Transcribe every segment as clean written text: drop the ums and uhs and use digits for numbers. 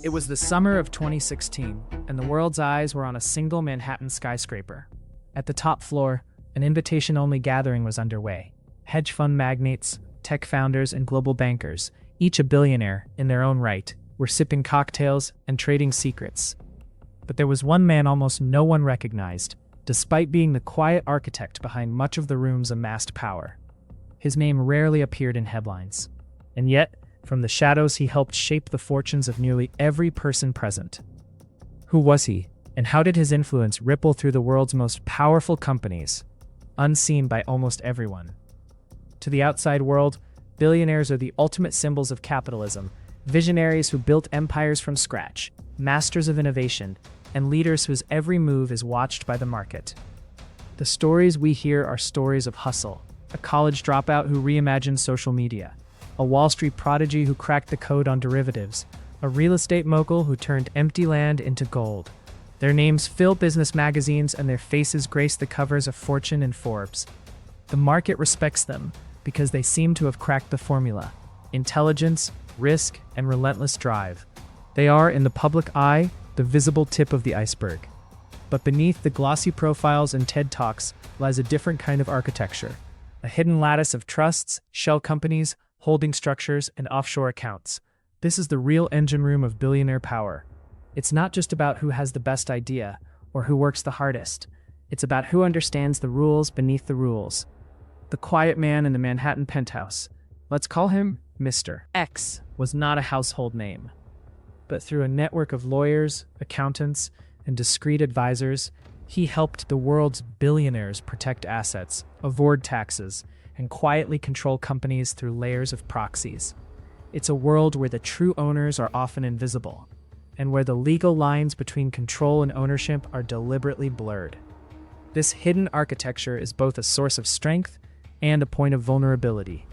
It was the summer of 2016, and the world's eyes were on a single Manhattan skyscraper. At the top floor, an invitation-only gathering was underway. Hedge fund magnates, tech founders, and global bankers, each a billionaire in their own right, were sipping cocktails and trading secrets. But there was one man almost no one recognized, despite being the quiet architect behind much of the room's amassed power. His name rarely appeared in headlines, and yet, from the shadows he helped shape the fortunes of nearly every person present. Who was he, and how did his influence ripple through the world's most powerful companies, unseen by almost everyone? To the outside world, billionaires are the ultimate symbols of capitalism, visionaries who built empires from scratch, masters of innovation, and leaders whose every move is watched by the market. The stories we hear are stories of hustle, a college dropout who reimagined social media, a Wall Street prodigy who cracked the code on derivatives, a real estate mogul who turned empty land into gold. Their names fill business magazines and their faces grace the covers of Fortune and Forbes. The market respects them because they seem to have cracked the formula: intelligence, risk, and relentless drive. They are, in the public eye, the visible tip of the iceberg. But beneath the glossy profiles and TED Talks lies a different kind of architecture, a hidden lattice of trusts, shell companies, holding structures, and offshore accounts. This is the real engine room of billionaire power. It's not just about who has the best idea or who works the hardest. It's about who understands the rules beneath the rules. The quiet man in the Manhattan penthouse, let's call him Mr. X, was not a household name. But through a network of lawyers, accountants, and discreet advisors, he helped the world's billionaires protect assets, avoid taxes, and quietly control companies through layers of proxies. It's a world where the true owners are often invisible, and where the legal lines between control and ownership are deliberately blurred. This hidden architecture is both a source of strength and a point of vulnerability.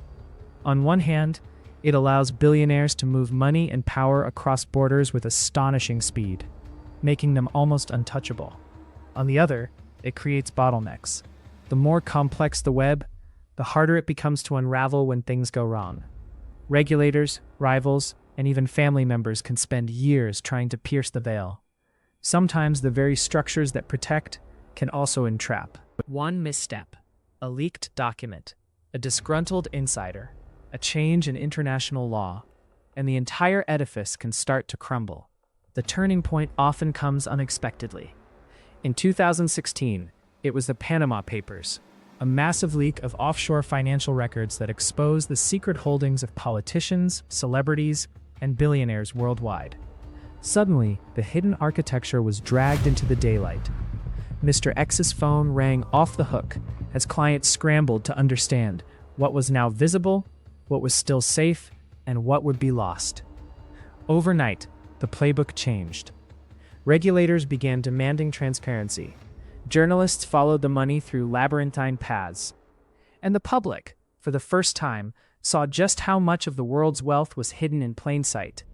On one hand, it allows billionaires to move money and power across borders with astonishing speed, making them almost untouchable. On the other, it creates bottlenecks. The more complex the web, the harder it becomes to unravel when things go wrong. Regulators, rivals, and even family members can spend years trying to pierce the veil. Sometimes the very structures that protect can also entrap. One misstep, a leaked document, a disgruntled insider, a change in international law, and the entire edifice can start to crumble. The turning point often comes unexpectedly. In 2016, it was the Panama Papers, a massive leak of offshore financial records that exposed the secret holdings of politicians, celebrities, and billionaires worldwide. Suddenly, the hidden architecture was dragged into the daylight. Mr. X's phone rang off the hook as clients scrambled to understand what was now visible, what was still safe, and what would be lost. Overnight, the playbook changed. Regulators began demanding transparency. Journalists followed the money through labyrinthine paths. And the public, for the first time, saw just how much of the world's wealth was hidden in plain sight.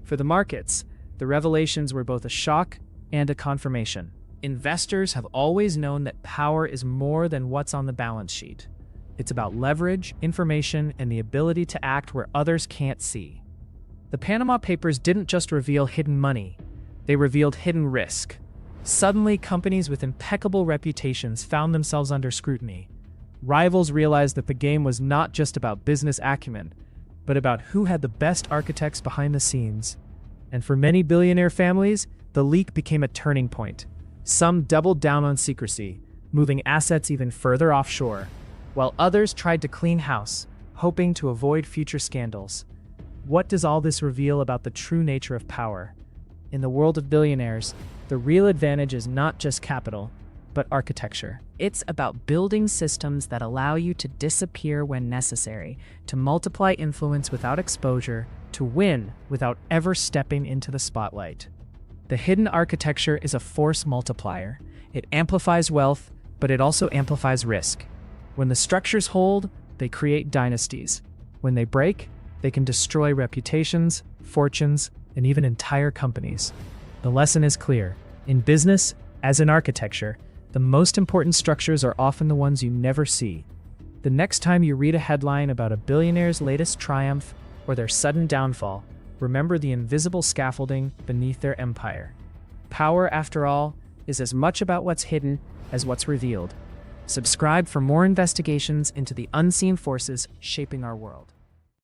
For the markets, the revelations were both a shock and a confirmation. Investors have always known that power is more than what's on the balance sheet. It's about leverage, information, and the ability to act where others can't see. The Panama Papers didn't just reveal hidden money, they revealed hidden risk. Suddenly, companies with impeccable reputations found themselves under scrutiny. Rivals realized that the game was not just about business acumen, but about who had the best architects behind the scenes. And for many billionaire families, the leak became a turning point. Some doubled down on secrecy, moving assets even further offshore, while others tried to clean house, hoping to avoid future scandals. What does all this reveal about the true nature of power? In the world of billionaires, the real advantage is not just capital, but architecture. It's about building systems that allow you to disappear when necessary, to multiply influence without exposure, to win without ever stepping into the spotlight. The hidden architecture is a force multiplier. It amplifies wealth, but it also amplifies risk. When the structures hold, they create dynasties. When they break, they can destroy reputations, fortunes, and even entire companies. The lesson is clear. In business, as in architecture, the most important structures are often the ones you never see. The next time you read a headline about a billionaire's latest triumph or their sudden downfall, remember the invisible scaffolding beneath their empire. Power, after all, is as much about what's hidden as what's revealed. Subscribe for more investigations into the unseen forces shaping our world.